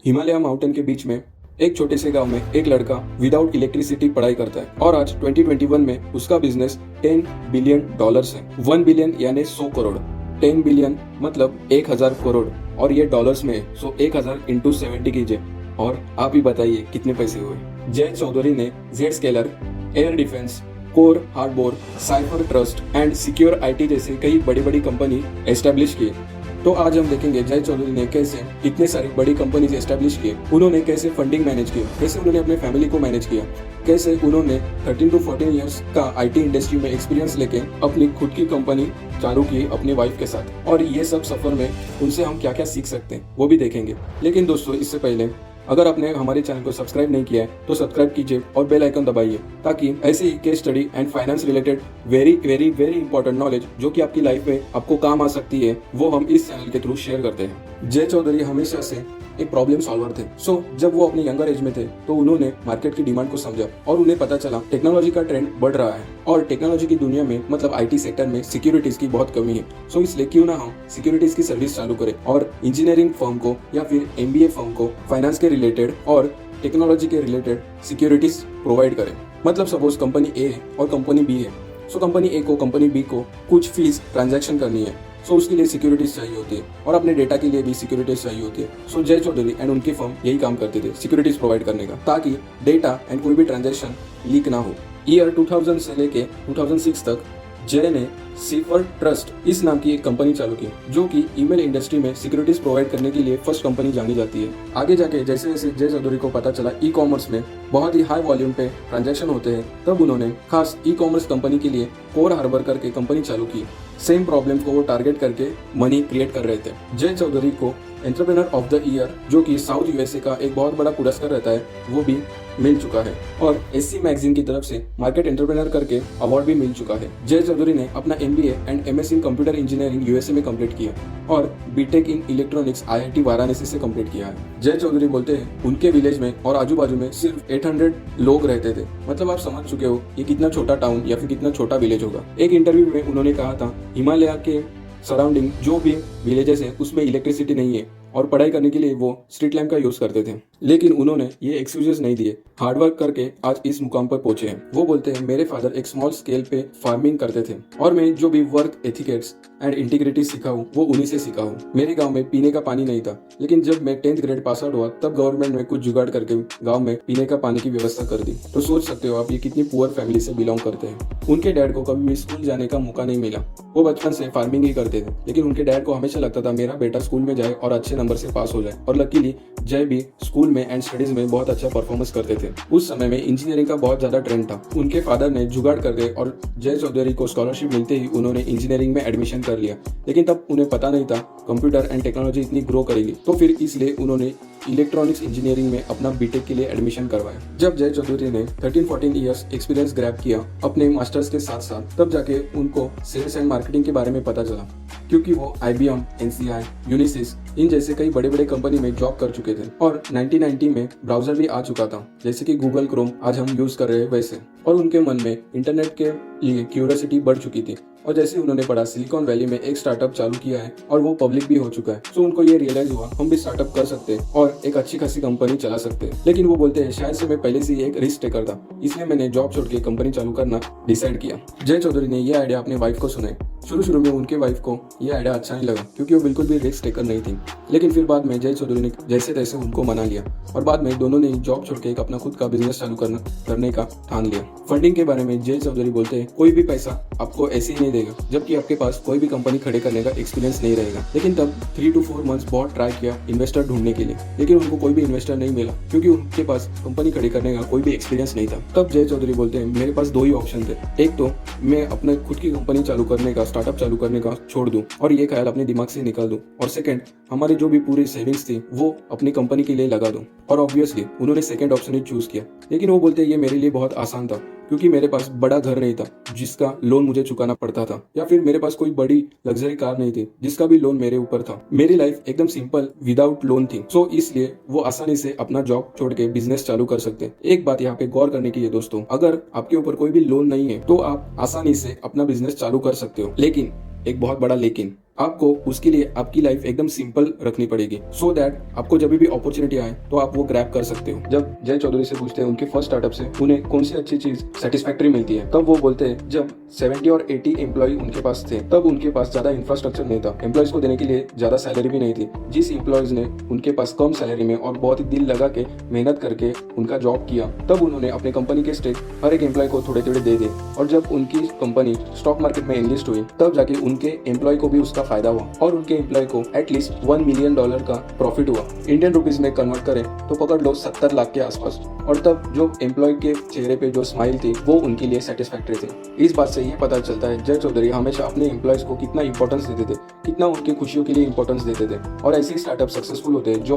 Himalaya mountain के बीच में एक छोटे से गांव में एक लड़का विदाउट इलेक्ट्रिसिटी पढ़ाई करता है और आज 2021 में उसका बिजनेस 10 बिलियन डॉलर्स है। 1 बिलियन यानी 100 करोड़, 10 बिलियन मतलब 1000 करोड़ और ये डॉलर्स में है। सो 1000 इंटू 70 कीजिए और आप ही बताइए कितने पैसे हुए। जय चौधरी ने Zscaler, AirDefense, CoreHarbor, CipherTrust and SecureIT जैसे कई बड़ी बड़ी कंपनी एस्टेब्लिश की। तो आज हम देखेंगे जय चौधरी ने कैसे इतने सारी बड़ी कंपनीज एस्टेब्लिश किए, उन्होंने कैसे फंडिंग मैनेज किया, कैसे उन्होंने अपने फैमिली को मैनेज किया, कैसे उन्होंने 13 to 14 इयर्स का आईटी इंडस्ट्री में एक्सपीरियंस लेके अपनी खुद की कंपनी चालू की अपनी वाइफ के साथ। और ये सब सफर में उनसे हम क्या क्या सीख सकते हैं वो भी देखेंगे। लेकिन दोस्तों इससे पहले अगर आपने हमारे चैनल को सब्सक्राइब नहीं किया है तो सब्सक्राइब कीजिए और बेल आइकन दबाइए ताकि ऐसे ही case study and finance related very very very important knowledge जो कि आपकी लाइफ में आपको काम आ सकती है वो हम इस चैनल के थ्रू शेयर करते हैं। जय चौधरी हमेशा से एक प्रॉब्लम सॉल्वर थे। जब वो अपने यंगर एज में थे तो उन्होंने मार्केट की डिमांड को समझा और उन्हें पता चला टेक्नोलॉजी का ट्रेंड बढ़ रहा है और टेक्नोलॉजी की दुनिया में मतलब आईटी सेक्टर में सिक्योरिटीज की बहुत कमी है। इसलिए क्यों ना हम सिक्योरिटीज की सर्विस चालू करें और इंजीनियरिंग फर्म को या फिर एमबीए फर्म को फाइनेंस के रिलेटेड और टेक्नोलॉजी के रिलेटेड सिक्योरिटीज प्रोवाइड करें। मतलब सपोज कंपनी ए है और कंपनी बी है। कंपनी ए को कंपनी बी को कुछ फीस ट्रांजैक्शन करनी है। उसके लिए सिक्योरिटीज चाहिए होती है और अपने डेटा के लिए भी सिक्योरिटीज चाहिए होती है। जय चौधरी एंड उनकी फर्म यही काम करते थे सिक्योरिटीज प्रोवाइड करने का, ताकि डेटा एंड कोई भी ट्रांजैक्शन लीक ना हो। ईयर 2000 से लेके 2006 तक जय ने साइफर ट्रस्ट इस नाम की एक कंपनी चालू की जो कि ईमेल इंडस्ट्री में सिक्योरिटीज प्रोवाइड करने के लिए फर्स्ट कंपनी जानी जाती है। आगे जाके जैसे जैसे जय चौधरी को पता चला ई कॉमर्स में बहुत ही हाई वॉल्यूम पे ट्रांजैक्शन होते हैं, तब उन्होंने खास ई कॉमर्स कंपनी के लिए कोर हार्बर करके कंपनी चालू की। सेम प्रॉब्लम को वो टारगेट करके मनी क्रिएट कर रहे थे। जय चौधरी को एंटरप्रेन्योर ऑफ द ईयर जो कि साउथ यूएसए का एक बहुत बड़ा पुरस्कार रहता है वो भी मिल चुका है और एससी मैगजीन की तरफ से मार्केट एंटरप्रेन्योर करके अवार्ड भी मिल चुका है। जय चौधरी ने अपना MBA and MSc in computer engineering USA में कंप्लीट किया और BTech in electronics IIT Varanasi से कंप्लीट किया है। जय चौधरी बोलते हैं उनके विलेज में और आजू बाजू में सिर्फ 800 लोग रहते थे। मतलब आप समझ चुके हो ये कितना छोटा टाउन या फिर कितना छोटा विलेज होगा। एक इंटरव्यू में उन्होंने कहा था हिमालय के सराउंडिंग जो भी विलेजेस है उसमें इलेक्ट्रिसिटी नहीं है और पढ़ाई करने के लिए वो स्ट्रीट लैम्प का यूज करते थे। लेकिन उन्होंने ये एक्सक्यूजेस नहीं दिए, हार्डवर्क करके आज इस मुकाम पर पहुंचे हैं। वो बोलते हैं मेरे फादर एक स्मॉल स्केल पे फार्मिंग करते थे और मैं जो भी वर्क एथिकेट्स एंड इंटीग्रिटी सीखा हूँ वो उन्हीं से सीखा हूँ। मेरे गांव में पीने का पानी नहीं था, लेकिन जब मैं 10th ग्रेड पास आउट हुआ तब गवर्नमेंट ने कुछ जुगाड़ करके गाँव में पीने का पानी की व्यवस्था कर दी। तो सोच सकते हो आप ये कितनी पुअर फैमिली से बिलोंग करते हैं। उनके डैड को कभी भी स्कूल जाने का मौका नहीं मिला, वो बचपन से फार्मिंग ही करते थे। लेकिन उनके डैड को हमेशा लगता था मेरा बेटा स्कूल में जाए और अच्छे नंबर से पास हो जाए और लकीली जय भी स्कूल में एंड स्टडीज में बहुत अच्छा परफॉर्मेंस करते थे। उस समय में इंजीनियरिंग का बहुत ज्यादा ट्रेंड था। उनके फादर ने जुगाड़ कर दे और जय चौधरी को स्कॉलरशिप मिलते ही उन्होंने इंजीनियरिंग में एडमिशन कर लिया। लेकिन तब उन्हें पता नहीं था कंप्यूटर एंड टेक्नोलॉजी इतनी ग्रो करेगी, तो फिर इसलिए उन्होंने इलेक्ट्रॉनिक्स इंजीनियरिंग में अपना बीटेक के लिए एडमिशन करवाया। जब जय चौधरी ने 13-14 इयर्स एक्सपीरियंस ग्रैब किया अपने मास्टर्स के साथ साथ, तब जाके उनको सेल्स एंड मार्केटिंग के बारे में पता चला, क्योंकि वो IBM, NCI, यूनिसिस इन जैसे कई बड़े बड़े कंपनी में जॉब कर चुके थे और 1990 में ब्राउजर भी आ चुका था जैसे कि गूगल क्रोम आज हम यूज कर रहे हैं वैसे। और उनके मन में इंटरनेट के लिए क्यूरियोसिटी बढ़ चुकी थी और जैसे उन्होंने पढ़ा सिलिकॉन वैली में एक स्टार्टअप चालू किया है और वो पब्लिक भी हो चुका है। उनको ये रियलाइज हुआ हम भी स्टार्टअप कर सकते हैं और एक अच्छी खासी कंपनी चला सकते हैं। लेकिन वो बोलते हैं शायद से मैं पहले से ही एक रिस्क टेकर था, इसलिए मैंने जॉब छोड़ के कंपनी चालू करना डिसाइड किया। जय चौधरी ने ये आइडिया अपने वाइफ को सुनाई। शुरू में उनके वाइफ को ये आइडिया अच्छा नहीं लगा क्योंकि वो बिल्कुल भी रिस्क टेकर नहीं थी। लेकिन फिर बाद में जय चौधरी ने जैसे तैसे उनको मना लिया और बाद में दोनों ने जॉब छोड़ के एक अपना खुद का बिजनेस चालू करने का ठान लिया। फंडिंग के बारे में जय चौधरी बोलते हैं कोई भी पैसा आपको ऐसे ही नहीं देगा जबकि आपके पास कोई भी कंपनी खड़े करने का एक्सपीरियंस नहीं रहेगा। लेकिन तब 3 to 4 मंथ्स बहुत ट्राई किया इन्वेस्टर ढूंढने के लिए, लेकिन उनको कोई भी इन्वेस्टर नहीं मिला क्योंकि उनके पास कंपनी खड़ी करने का कोई भी एक्सपीरियंस नहीं था। तब जय चौधरी बोलते हैं मेरे पास 2 ही ऑप्शन थे, एक तो मैं अपने खुद की कंपनी चालू करने का स्टार्टअप चालू करने का छोड़ दूं और ये ख्याल अपने दिमाग से निकाल दूं, और सेकंड हमारी जो भी पूरी सेविंग्स थी वो अपनी कंपनी के लिए लगा दूं। और ऑब्वियसली उन्होंने सेकंड ऑप्शन ही चूज किया। लेकिन वो बोलते हैं ये मेरे लिए बहुत आसान था क्योंकि मेरे पास बड़ा घर नहीं था जिसका लोन मुझे चुकाना पड़ता था, या फिर मेरे पास कोई बड़ी लग्जरी कार नहीं थी जिसका भी लोन मेरे ऊपर था। मेरी लाइफ एकदम सिंपल विदाउट लोन थी। इसलिए वो आसानी से अपना जॉब छोड़ के बिजनेस चालू कर सकते हैं। एक बात यहाँ पे गौर करने की है दोस्तों, अगर आपके ऊपर कोई भी लोन नहीं है तो आप आसानी से अपना बिजनेस चालू कर सकते हो। लेकिन एक बहुत बड़ा लेकिन, आपको उसके लिए आपकी लाइफ एकदम सिंपल रखनी पड़ेगी, सो दैट आपको जब भी अपॉर्चुनिटी आए तो आप वो ग्रैब कर सकते हो। जब जय चौधरी से पूछते हैं उनके फर्स्ट स्टार्टअप से उन्हें कौन सी अच्छी चीज सेटिस्फैक्टरी मिलती है, तब वो बोलते हैं जब 70 और 80 एम्प्लॉय उनके पास थे तब उनके पास ज्यादा इंफ्रास्ट्रक्चर नहीं था, एम्प्लॉयज को देने के लिए ज्यादा सैलरी भी नहीं थी। जिस एम्प्लॉयज ने उनके पास कम सैलरी में और बहुत ही दिल लगा के मेहनत करके उनका जॉब किया, तब उन्होंने अपने कंपनी के स्टेक हर एक एम्प्लॉय को थोड़े थोड़े दे दिए। और जब उनकी कंपनी स्टॉक मार्केट में इन्वेस्ट हुई तब जाके उनके एम्प्लॉय को भी उसका फायदा हुआ और उनके एम्प्लॉय को एटलीस्ट $1 मिलियन का प्रॉफिट हुआ। इंडियन रुपीज में कन्वर्ट करें तो पकड़ लो 70 लाख के आसपास। और तब जो एम्प्लॉय के चेहरे पे जो स्माइल थी वो उनके लिए सेटिस्फैक्टरी थी। इस बात से ये पता चलता है जय चौधरी हमेशा अपने एम्प्लॉयज को कितना इंपॉर्टेंस देते थे, कितना उनकी खुशियों के लिए इंपॉर्टेंस देते थे। और ऐसे स्टार्टअप सक्सेसफुल होते हैं जो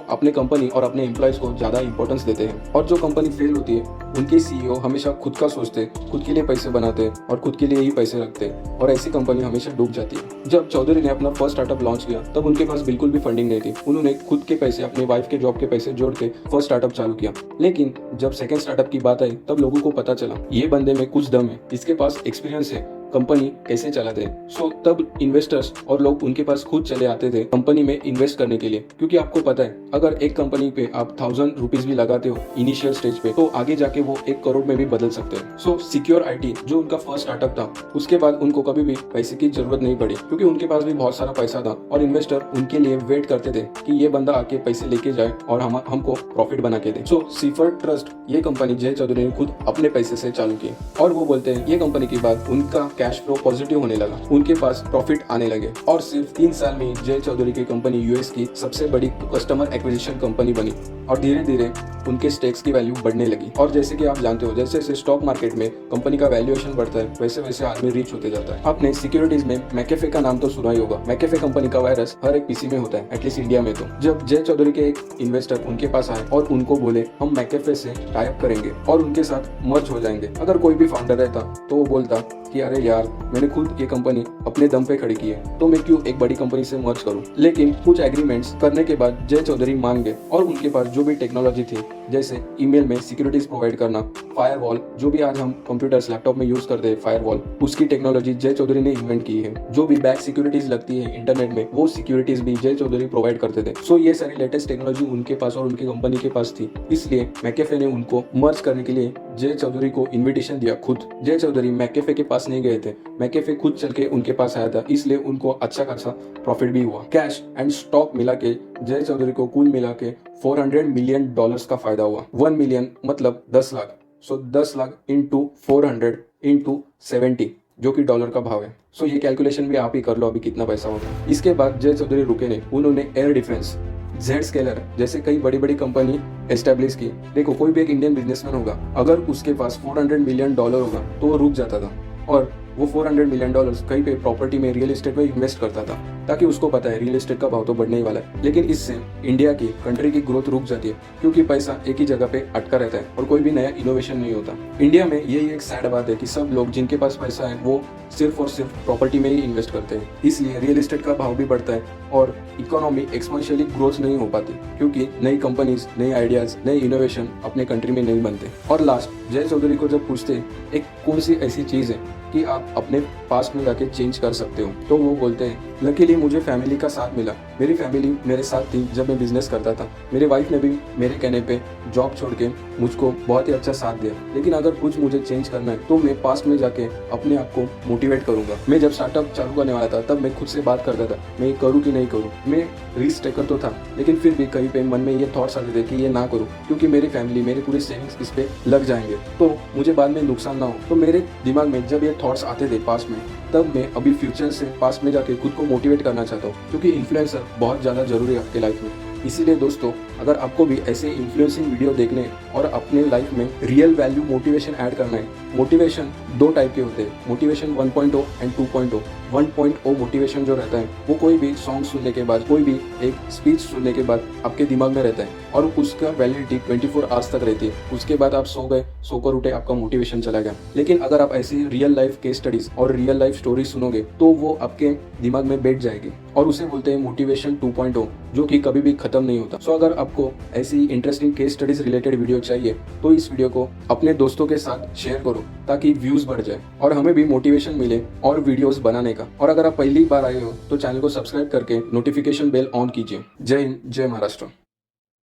अपने कंपनी और अपने एम्प्लॉयज को ज्यादा इंपॉर्टेंस देते हैं। और जो कंपनी फेल होती है उनके सीईओ हमेशा खुद का सोचते, खुद के लिए पैसे बनाते और खुद के लिए ही पैसे रखते, और ऐसी कंपनी हमेशा डूब जाती है। जब चौधरी ने अपना फर्स्ट स्टार्टअप लॉन्च किया तब उनके पास बिल्कुल भी फंडिंग नहीं थी। उन्होंने खुद के पैसे, अपने वाइफ के जॉब के पैसे जोड़ के फर्स्ट स्टार्टअप चालू किया। लेकिन जब सेकंड स्टार्टअप की बात आई तब लोगों को पता चला ये बंदे में कुछ दम है, इसके पास एक्सपीरियंस है, कंपनी कैसे चलाते हैं। सो तब इन्वेस्टर्स और लोग उनके पास खुद चले आते थे कंपनी में इन्वेस्ट करने के लिए, क्योंकि आपको पता है अगर एक कंपनी पे आप 1000 रुपीज भी लगाते हो इनिशियल स्टेज पे तो आगे जाके वो 1 करोड़ में भी बदल सकते हैं। सो सिक्योर आईटी जो उनका फर्स्ट स्टार्टअप था उसके बाद उनको कभी भी पैसे की जरूरत नहीं पड़ी, क्योंकि उनके पास भी बहुत सारा पैसा था और इन्वेस्टर उनके लिए वेट करते थे कि ये बंदा आके पैसे लेके जाए और हमको प्रॉफिट बना के दे। सो सीफर ट्रस्ट ये कंपनी जय चौधरी ने खुद अपने पैसे से चालू की और वो बोलते हैं ये कंपनी के बाद उनका कैश फ्लो पॉजिटिव होने लगा, उनके पास प्रॉफिट आने लगे और सिर्फ 3 साल में जय चौधरी की कंपनी यूएस की सबसे बड़ी कस्टमर एक्विजिशन कंपनी बनी और धीरे धीरे उनके स्टेक्स की वैल्यू बढ़ने लगी। और जैसे कि आप जानते हो जैसे जैसे स्टॉक मार्केट में कंपनी का वैल्यूएशन बढ़ता है वैसे वैसे आदमी रिच होते जाता है। आपने सिक्योरिटीज में मैकेफे का नाम तो सुना ही होगा। मैकेफे कंपनी का वायरस हर एक पीसी में होता है, एटलीस्ट इंडिया में। तो जब जय चौधरी के एक इन्वेस्टर उनके पास आए और उनको बोले हम मैकेफे से टाई अप करेंगे और उनके साथ मर्ज हो जाएंगे, अगर कोई भी फाउंडर रहता तो वो बोलता कि अरे यार मैंने खुद ये कंपनी अपने दम पे खड़ी की है तो मैं क्यों एक बड़ी कंपनी से मर्ज करूं। लेकिन कुछ एग्रीमेंट्स करने के बाद जय चौधरी मान गए और उनके पास जो भी टेक्नोलॉजी थी जैसे ईमेल में सिक्योरिटीज प्रोवाइड करना, फायरवॉल जो भी आज हम कंप्यूटर्स लैपटॉप में यूज करते हैं फायरवॉल, उसकी टेक्नोलॉजी जय चौधरी ने इन्वेंट की है। जो भी बैक सिक्योरिटीज लगती है इंटरनेट में वो सिक्योरिटीज भी जय चौधरी प्रोवाइड करते थे। सो ये सारी लेटेस्ट टेक्नोलॉजी उनके पास और उनकी कंपनी के पास थी, इसलिए मैकेफे ने उनको मर्ज करने के लिए जय चौधरी को इन्विटेशन दिया। खुद जय चौधरी मैकेफे के पास नहीं गए थे, मैकेफे खुद चल के उनके पास आया था, इसलिए उनको अच्छा खासा प्रॉफिट भी हुआ। कैश एंड स्टॉक मिला के जय चौधरी को कुल मिला के $400 मिलियन का फायदा हुआ। 1 मिलियन मतलब 10 लाख। सो 10 लाख इंटू 400 इंटू 70 जो कि डॉलर का भाव है। सो ये कैलकुलेशन भी आप ही कर लो अभी कितना पैसा होगा। इसके बाद जय चौधरी रुके नहीं, उन्होंने एयर डिफेंस, Zscaler जैसे कई बड़ी बड़ी कंपनी एस्टेब्लिश की। देखो कोई भी एक इंडियन बिजनेसमैन होगा अगर उसके पास $400 मिलियन होगा तो वो रुक जाता था और वो $400 मिलियन कहीं पे प्रॉपर्टी में, रियल एस्टेट में इन्वेस्ट करता था, ताकि उसको पता है रियल एस्टेट का भाव तो बढ़ने ही वाला है। लेकिन इससे इंडिया की, कंट्री की ग्रोथ रुक जाती है, क्योंकि पैसा एक ही जगह पे अटका रहता है और कोई भी नया इनोवेशन नहीं होता। इंडिया में यही एक सैड बात है कि सब लोग जिनके पास पैसा है वो सिर्फ और सिर्फ प्रॉपर्टी में ही इन्वेस्ट करते हैं, इसलिए रियल एस्टेट का भाव भी बढ़ता है और इकोनॉमी एक्सपोनेंशियली ग्रोथ नहीं हो पाती, क्योंकि नई कंपनीज, नई आइडियाज, नई इनोवेशन अपने कंट्री में नहीं बनते। और लास्ट जय चौधरी को जब पूछते एक कौन सी ऐसी चीज है कि आप अपने पास्ट में जाके चेंज कर सकते हो, तो वो बोलते हैं लकीली मुझे फैमिली का साथ मिला, मेरी फैमिली मेरे साथ थी जब मैं बिजनेस करता था, मेरी वाइफ ने भी मेरे कहने पे जॉब छोड़ के मुझको बहुत ही अच्छा साथ दिया। लेकिन अगर कुछ मुझे चेंज करना है तो मैं पास्ट में जाके अपने आप को मोटिवेट करूंगा। मैं जब स्टार्टअप चालू करने वाला था तब मैं खुद से बात करता था मैं ये करूँ कि नहीं करूँ। मैं रिस्क टेकर तो था, लेकिन फिर भी कहीं पे मन में ये थॉट्स आते थे कि ये ना करूँ, क्योंकि मेरी फैमिली, मेरे पूरे सेविंग्स इस पे लग जाएंगे तो मुझे बाद में नुकसान ना हो। तो मेरे दिमाग में जब ये थॉट्स आते थे पास्ट में, तब मैं अभी फ्यूचर से पास्ट में जाके खुद को मोटिवेट करना चाहता हूँ, क्योंकि इन्फ्लुएंसर बहुत ज़्यादा जरूरी है आपके लाइफ में। इसीलिए दोस्तों अगर आपको भी ऐसे इन्फ्लुएंसिंग वीडियो देखने और अपने लाइफ में रियल वैल्यू मोटिवेशन ऐड करना है। मोटिवेशन 2 टाइप के होते हैं, मोटिवेशन 1.0 एंड 2.0। 1.0 मोटिवेशन जो रहता है वो कोई भी सॉन्ग सुनने के बाद, कोई भी एक स्पीच सुनने के बाद आपके दिमाग में रहता है और उसका वैलिडिटी 24 आवर्स तक रहती है। उसके बाद आप सो गए, सोकर उठे, आपका मोटिवेशन चला गया। लेकिन अगर आप ऐसी रियल लाइफ केस स्टडीज और रियल लाइफ स्टोरी सुनोगे तो वो आपके दिमाग में बैठ जाएगी और उसे बोलते हैं मोटिवेशन 2.0, जो कि कभी भी खत्म नहीं होता। सो अगर आपको ऐसी interesting case studies related video चाहिए तो इस वीडियो को अपने दोस्तों के साथ शेयर करो ताकि व्यूज बढ़ जाए और हमें भी मोटिवेशन मिले और वीडियोस बनाने का। का। और अगर आप पहली बार आए हो तो चैनल को सब्सक्राइब करके नोटिफिकेशन बेल ऑन कीजिए। जय हिंद, जय महाराष्ट्र।